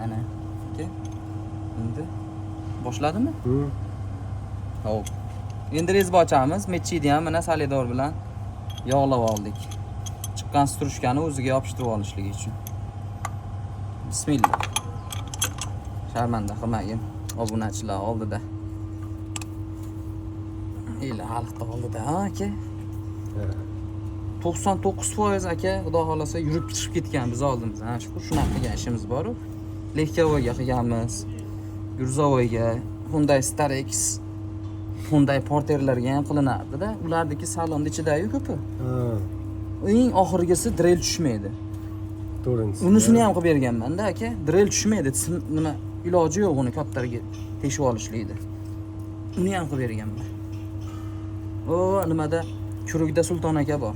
Ana. Aka. Endi boshladimi? Hop. Endi rezba ochamiz. Mechini ham mana salidor bilan yog'lab oldik. Chiqqan strushkani o'ziga yopishtirib olishlik uchun. Bismillah. Sharmanda qilmagin obunachilar oldida. Ila xalqda oldida, aka. 99% aka, xudo xolasa yurib chiqib ketgan biz oldimizdan. Shunaqa qilgan ishimiz bor-ku. Lekkovoga qilganmiz. Gurzovoyga, Hyundai Starex, Hyundai Porterlarga ham qilinardi-da. Ulardagi salonni ichida-yu ko'pi. Eng oxirgisi drill tushmaydi. To'g'ringiz. Unisini ham qilib berganman-da aka. Drill tushmaydi. Nima iloji yo'q uni kattalarga teshib olishlikda. Uni ham qilib berganman. O, nimada Kurukda Sulton aka bor.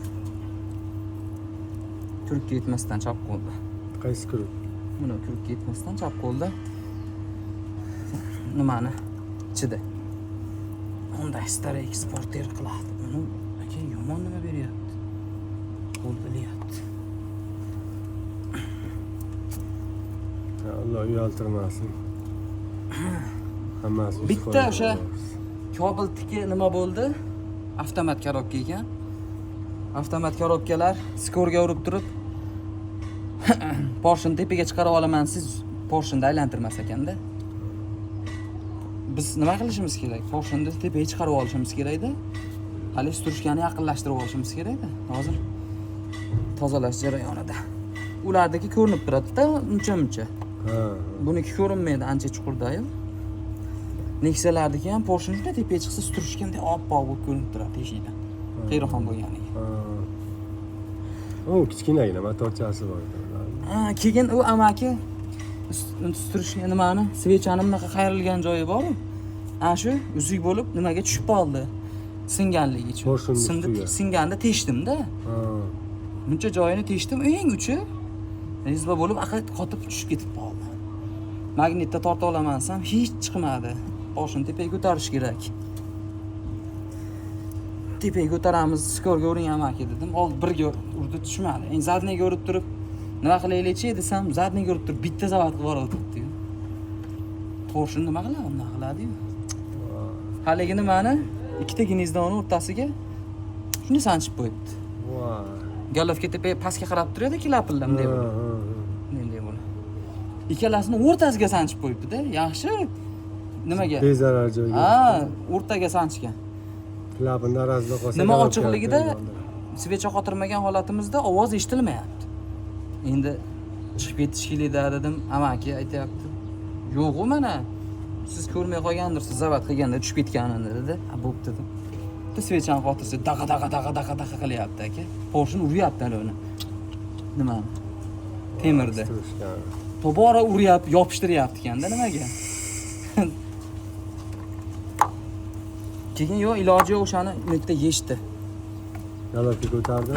Kurukka yetmasdan chap qo'lda. Qaysi kuruk? Mana Kurukka yetmasdan chap qo'lda. Nimani ichida. Hyundai Starex Porter qiladi. Uni aka yomon nima beryapti? Qo'l bilyapti. Allah uyaltirmasin. Hammasi Bitta o'sha kabel tiki nima bo'ldi? Avtomat korobka ekan. Avtomat korobkalar skorga urib turib Porsheni tepaga chiqarib olaman, siz Porsheni aylantirmas ekanda. Biz nima qilishimiz kerak? Porsheni tepaga chiqarib olishimiz kerak-da. Hali strushkani yaqinlashtirib olishimiz kerak-da. Hozir tozalash jarayonida. Ulardagi ko'rinib turadi-da, uncha-muncha. Buniki ko'rinmaydi, ancha chuqurda-yu. Nexia'lardagi ham Porsheni tepaga chiqsa strushkanda oppoq bo'lib ko'rinib turadi eshikdan. Qiyroqon bo'lganiga. O, kichkinagina motorchasi bor. Keyin u amaki strushka nimani, svechani bunaqa qayrilgan joyi bor-ku. Ana shu uzuk bo'lib nimaga tushib qoldi. Singanligi uchun. Singanda teshdim-da. Buncha joyini teshdim, eng uchi rezba bo'lib qotib tushib ketib qoldi. Magnitda torta olaman desam, hech chiqmadi. Boshini tepaga ko'tarish kerak. Tepaga ko'taramiz, skorga uring amaki dedim. Old birga urdi, tushmadi. Endi zadniga urib turib, nima qilaylik-chi desam, zadniga urib turib bitta zavat qilib yubordi-yu. Porsheni nima qiladi? Nima qiladi-yu? Haligi nimani ikkita gnezdoni o'rtasiga shuni sanchib qo'yibdi. Galovka tepaga pastga qarab turadi, kilapillam deb. Menday bo'la. Ikkalasini o'rtasiga sanchib qo'yibdi-da. Yaxshi. Nimaga? Bezarar joyga. O'rtaga sanchgan. Klapini darozda qolsa. Nima ochiqligida svecha qotirmagan holatimizda ovoz eshitilmayapti. Endi chiqib ketish kerakda dedim, amaki aytayapti. Yo'q-ku mana. Siz ko'rmay qolgandirsiz, zavat qilganda tushib ketganini dedi. Bo'pti dedim. Bitta svechani qotirsa daqa qilyapti aka. Porsheni uryapti hali uni. Nima? Temirda. Tobora uryapti, yopishtiryapti ekanda nimaga? Keyin yo'q, iloji yo'q, o'shani netda yechdi. Galovka ko'tardi.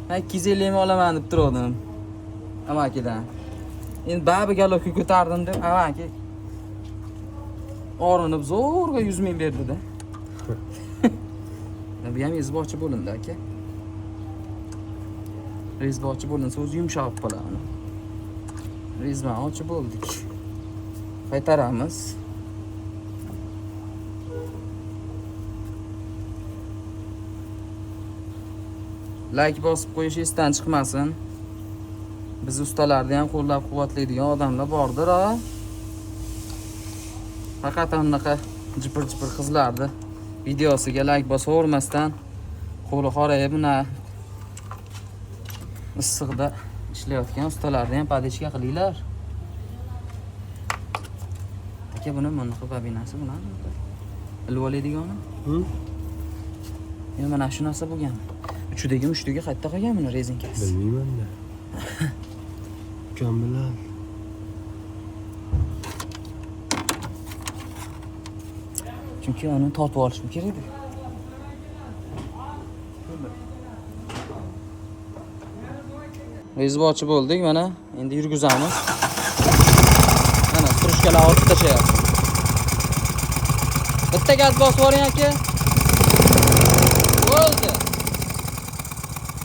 Men 250 olaman deb turdim. Amakidan. Endi babi galovka ko'tardim deb, amaki orinib zo'rg'a 100 ming berdi-da. Bu ham ezbochi bo'lindi aka. Rezbochi bo'linsa o'zi yumshoq qoladi. Rezbochi bo'ldik. Qaytaramiz. Like bosib qo'yish esdan chiqmasin. Biz ustalarni ham qo'llab-quvvatlaydigan odamlar bordir-a. Faqat anaqa jipir-jipir qizlarni videosiga like bosavermasdan qo'li qorayib buna issiqda ishlayotgan ustalarni ham padishga qilinglar. Aka buni bunaqa babinasi bilan ilib oladigan. Mana shu narsa bo'lgan. Uchidagi mushtiga qayerda qolgan buni rezinkasi? Bilmayman-da. Ukam bilan. Chunki uni tortib olishim kerak edi. Rezbochi bo'ldik, mana endi yurgizamiz. Mana strushkalar olib tashlayapti. Bitta gaz bosib yuboring aka.